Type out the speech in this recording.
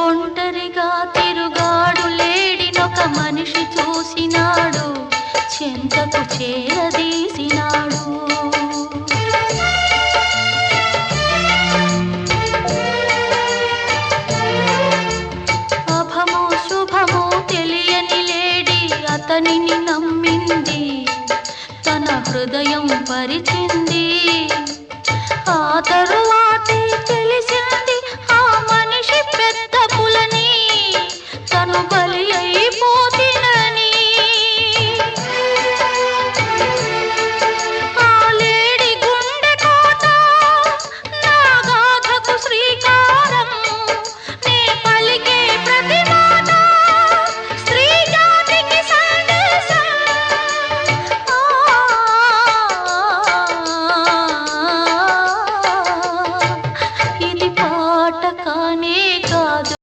ఒంటరిగా తిరుగాడు లేడినొక మనిషి చూసినాడు, చెంతకు చేరదీసినాడు. అభమో శుభమో తెలియని లేడి అతనిని నమ్మింది, తన హృదయం పరిచింది. ఆ తరువాత